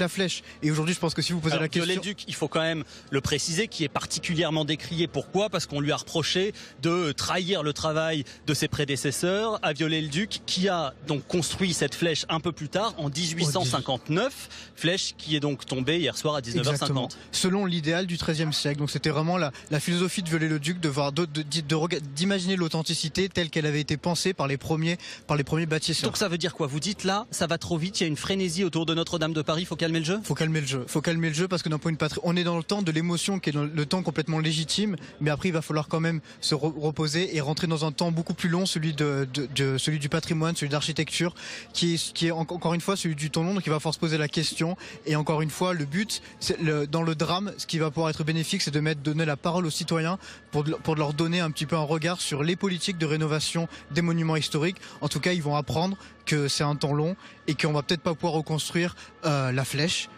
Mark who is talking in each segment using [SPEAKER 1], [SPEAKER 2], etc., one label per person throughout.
[SPEAKER 1] la flèche. Et aujourd'hui, je pense que si vous posez la question...
[SPEAKER 2] Viollet-le-Duc, il faut quand même le préciser, qui est particulièrement décrié. Pourquoi ? Parce qu'on lui a reproché de trahir le travail de ses prédécesseurs à Viollet-le-Duc, qui a donc construit cette flèche un peu plus tard, en 1859, flèche qui est donc tombée hier soir à 19h50.
[SPEAKER 1] Exactement. Selon l'idéal du XIIIe siècle. Donc c'était vraiment la philosophie de Viollet-le-Duc, d'imaginer l'authenticité telle qu'elle avait été pensée par les premiers bâtisseurs.
[SPEAKER 2] Donc ça veut dire quoi ? Vous dites là, ça va trop vite, il y a une frénésie autour de Notre-Dame de Paris, il faut calmer le jeu ?
[SPEAKER 1] Faut calmer le jeu parce que d'un point de vue on est dans le temps de l'émotion qui est le temps complètement légitime, mais après il va falloir quand même se reposer et rentrer dans un temps beaucoup plus long, celui du patrimoine, celui de l'architecture, qui est encore une fois celui du temps long. Donc il va falloir se poser la question, et encore une fois le but dans le drame, ce qui va pouvoir être bénéfique, c'est de donner la parole aux citoyens pour leur donner un petit peu un regard sur les politiques de rénovation des monuments historiques. En tout cas, ils vont apprendre que c'est un temps long et qu'on va peut-être pas pouvoir reconstruire la flèche,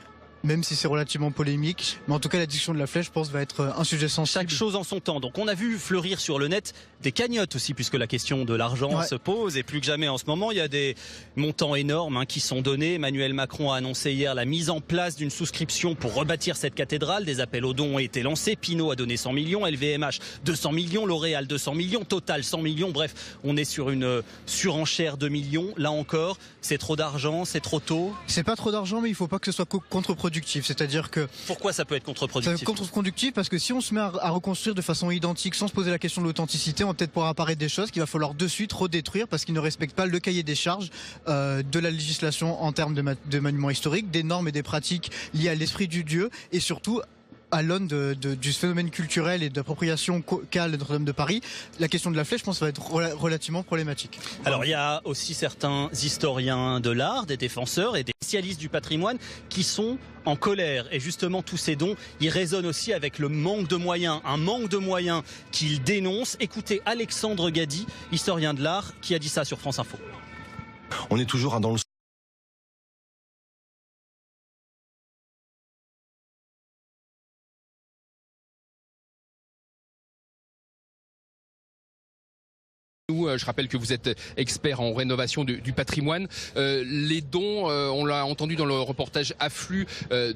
[SPEAKER 1] même si c'est relativement polémique. Mais en tout cas, la discussion de la flèche, je pense, va être un sujet sensible.
[SPEAKER 2] Chaque chose en son temps. Donc on a vu fleurir sur le net des cagnottes aussi, puisque la question de l'argent se pose, et plus que jamais en ce moment. Il y a des montants énormes qui sont donnés. Emmanuel Macron a annoncé hier la mise en place d'une souscription pour rebâtir cette cathédrale. Des appels aux dons ont été lancés. Pinault a donné 100 millions, LVMH 200 millions, L'Oréal 200 millions, Total 100 millions. Bref, on est sur une surenchère de millions. Là encore, c'est trop d'argent, c'est trop tôt.
[SPEAKER 1] C'est pas trop d'argent, mais il faut pas que ce soit contre-productif. C'est-à-dire que...
[SPEAKER 2] Pourquoi ça peut être contre-productif ?
[SPEAKER 1] Ça peut être contre-productif parce que si on se met à reconstruire de façon identique sans se poser la question de l'authenticité, on va peut-être pouvoir apparaître des choses qu'il va falloir de suite redétruire parce qu'ils ne respectent pas le cahier des charges de la législation en termes de monuments historiques, des normes et des pratiques liées à l'esprit du Dieu, et surtout à l'aune du phénomène culturel et d'appropriation qu'a Notre-Dame de Paris. La question de la flèche, je pense, va être relativement problématique.
[SPEAKER 2] Alors il y a aussi certains historiens de l'art, des défenseurs et des spécialistes du patrimoine qui sont en colère. Et justement, tous ces dons, ils résonnent aussi avec le manque de moyens. Un manque de moyens qu'ils dénoncent. Écoutez Alexandre Gady, historien de l'art, qui a dit ça sur France Info.
[SPEAKER 3] On est toujours dans le
[SPEAKER 4] Je rappelle que vous êtes expert en rénovation du patrimoine. Les dons, on l'a entendu dans le reportage, affluent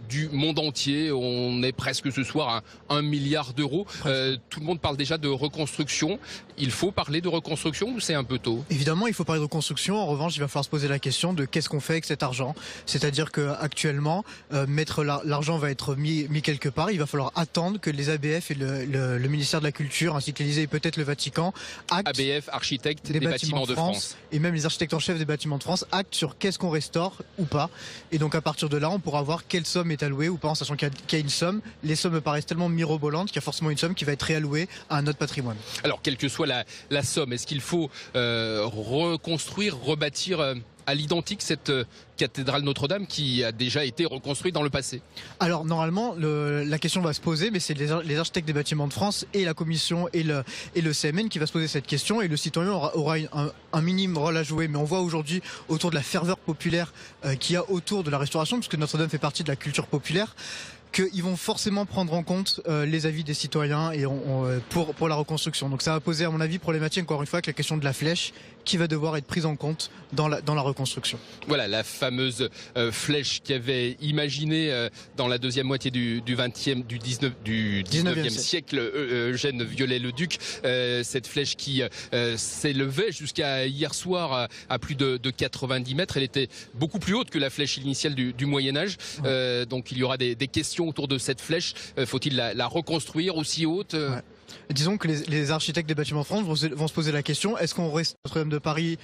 [SPEAKER 4] du monde entier. On est presque ce soir à 1 milliard d'euros. Tout le monde parle déjà de reconstruction. Il faut parler de reconstruction ou c'est un peu tôt ?
[SPEAKER 1] Évidemment, il faut parler de reconstruction. En revanche, il va falloir se poser la question de qu'est-ce qu'on fait avec cet argent. C'est-à-dire qu'actuellement, l'argent va être mis quelque part. Il va falloir attendre que les ABF et le ministère de la Culture, ainsi que l'Élysée et peut-être le Vatican, actent...
[SPEAKER 4] ABF, architecte des bâtiments de France.
[SPEAKER 1] Et même les architectes en chef des bâtiments de France actent sur qu'est-ce qu'on restaure ou pas. Et donc à partir de là, on pourra voir quelle somme est allouée ou pas, en sachant qu'il y a une somme. Les sommes me paraissent tellement mirobolantes qu'il y a forcément une somme qui va être réallouée à un autre patrimoine.
[SPEAKER 4] Alors quelle que soit la somme, est-ce qu'il faut reconstruire, rebâtir à l'identique cette cathédrale Notre-Dame qui a déjà été reconstruite dans le passé?
[SPEAKER 1] Alors normalement, la question va se poser, mais c'est les architectes des bâtiments de France et la commission et le CMN qui va se poser cette question, et le citoyen aura un minime rôle à jouer. Mais on voit aujourd'hui, autour de la ferveur populaire qu'il y a autour de la restauration, puisque Notre-Dame fait partie de la culture populaire, qu'ils vont forcément prendre en compte les avis des citoyens et pour la reconstruction. Donc ça va poser, à mon avis, problématique encore une fois avec la question de la flèche qui va devoir être prise en compte dans la reconstruction.
[SPEAKER 4] Voilà la fameuse flèche qui avait imaginé dans la deuxième moitié du 19e siècle Eugène Viollet-le-Duc, cette flèche qui s'élevait jusqu'à hier soir à plus de 90 mètres. Elle était beaucoup plus haute que la flèche initiale du Moyen-Âge. Donc il y aura des questions autour de cette flèche. Faut-il la reconstruire aussi haute?
[SPEAKER 1] Disons que les architectes des bâtiments de France vont se poser la question, est-ce qu'on reste Notre-Dame de Paris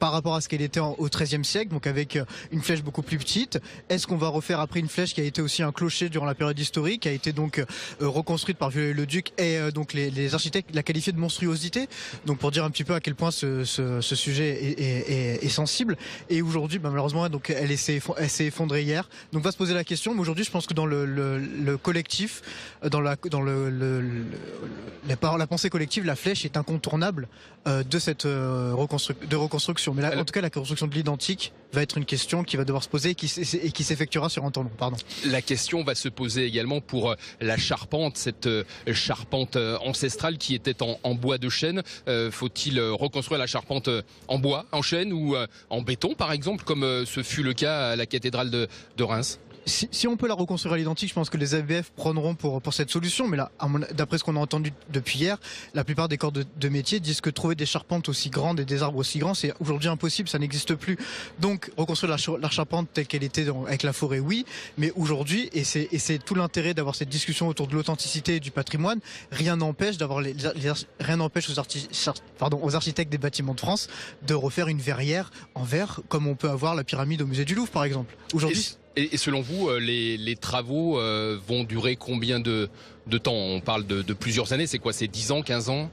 [SPEAKER 1] par rapport à ce qu'elle était au XIIIe siècle, donc avec une flèche beaucoup plus petite? Est-ce qu'on va refaire après une flèche qui a été aussi un clocher durant la période historique, qui a été donc reconstruite par Viollet-le-Duc, et donc les architectes la qualifié de monstruosité, donc pour dire un petit peu à quel point ce sujet est sensible. Et aujourd'hui, malheureusement, donc elle s'est effondrée hier. Donc va se poser la question. Mais aujourd'hui, je pense que dans le collectif, dans la pensée collective, la flèche est incontournable de cette reconstruction. Mais là, en tout cas, la reconstruction de l'identique va être une question qui va devoir se poser et qui s'effectuera sur un temps long. Pardon.
[SPEAKER 4] La question va se poser également pour la charpente, cette charpente ancestrale qui était en bois de chêne. Faut-il reconstruire la charpente en bois, en chêne ou en béton, par exemple, comme ce fut le cas à la cathédrale de Reims?
[SPEAKER 1] Si on peut la reconstruire à l'identique, je pense que les ABF prendront pour cette solution. Mais là, d'après ce qu'on a entendu depuis hier, la plupart des corps de métier disent que trouver des charpentes aussi grandes et des arbres aussi grands, c'est aujourd'hui impossible, ça n'existe plus. Donc reconstruire la charpente telle qu'elle était avec la forêt, oui. Mais aujourd'hui, et c'est tout l'intérêt d'avoir cette discussion autour de l'authenticité et du patrimoine, rien n'empêche aux architectes des bâtiments de France de refaire une verrière en verre, comme on peut avoir la pyramide au musée du Louvre, par exemple. Aujourd'hui.
[SPEAKER 4] Et selon vous, les travaux vont durer combien de temps? On parle de plusieurs années, c'est quoi? C'est 10 ans, 15 ans?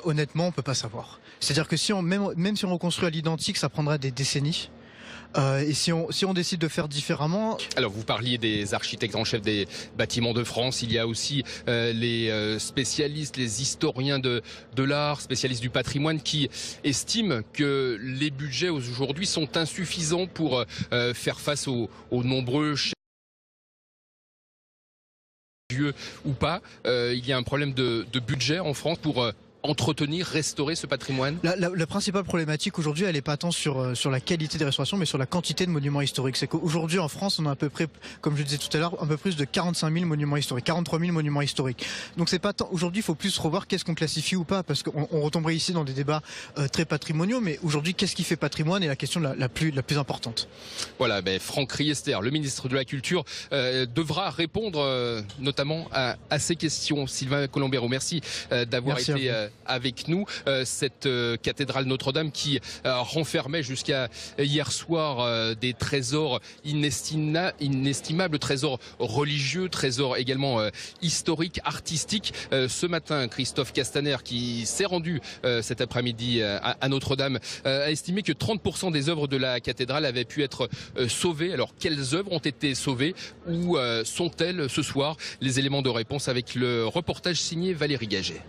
[SPEAKER 1] Honnêtement, on peut pas savoir. C'est-à-dire que même si on reconstruit à l'identique, ça prendra des décennies. Et si on décide de faire différemment...
[SPEAKER 4] Alors vous parliez des architectes en chef des bâtiments de France, il y a aussi les spécialistes, les historiens de l'art, spécialistes du patrimoine qui estiment que les budgets aujourd'hui sont insuffisants pour faire face aux nombreux lieux ou pas. Il y a un problème de budget en France pour... entretenir, restaurer ce patrimoine?
[SPEAKER 1] La principale problématique aujourd'hui, elle n'est pas tant sur la qualité des restaurations, mais sur la quantité de monuments historiques. C'est qu'aujourd'hui en France, on a à peu près, comme je le disais tout à l'heure, un peu plus de 45 000 monuments historiques, 43 000 monuments historiques. Donc c'est pas tant. Aujourd'hui, il faut plus revoir qu'est-ce qu'on classifie ou pas, parce qu'on retomberait ici dans des débats très patrimoniaux. Mais aujourd'hui, qu'est-ce qui fait patrimoine est la question la plus importante.
[SPEAKER 4] Voilà, Franck Riester, le ministre de la Culture, devra répondre notamment à ces questions. Sylvain Colombero, merci d'avoir été avec nous. Cette cathédrale Notre-Dame qui renfermait jusqu'à hier soir des trésors inestimables, trésors religieux, trésors également historiques, artistiques. Ce matin, Christophe Castaner, qui s'est rendu cet après-midi à Notre-Dame, a estimé que 30% des œuvres de la cathédrale avaient pu être sauvées. Alors, quelles œuvres ont été sauvées? Où sont-elles ce soir? Les éléments de réponse avec le reportage signé Valérie Gaget.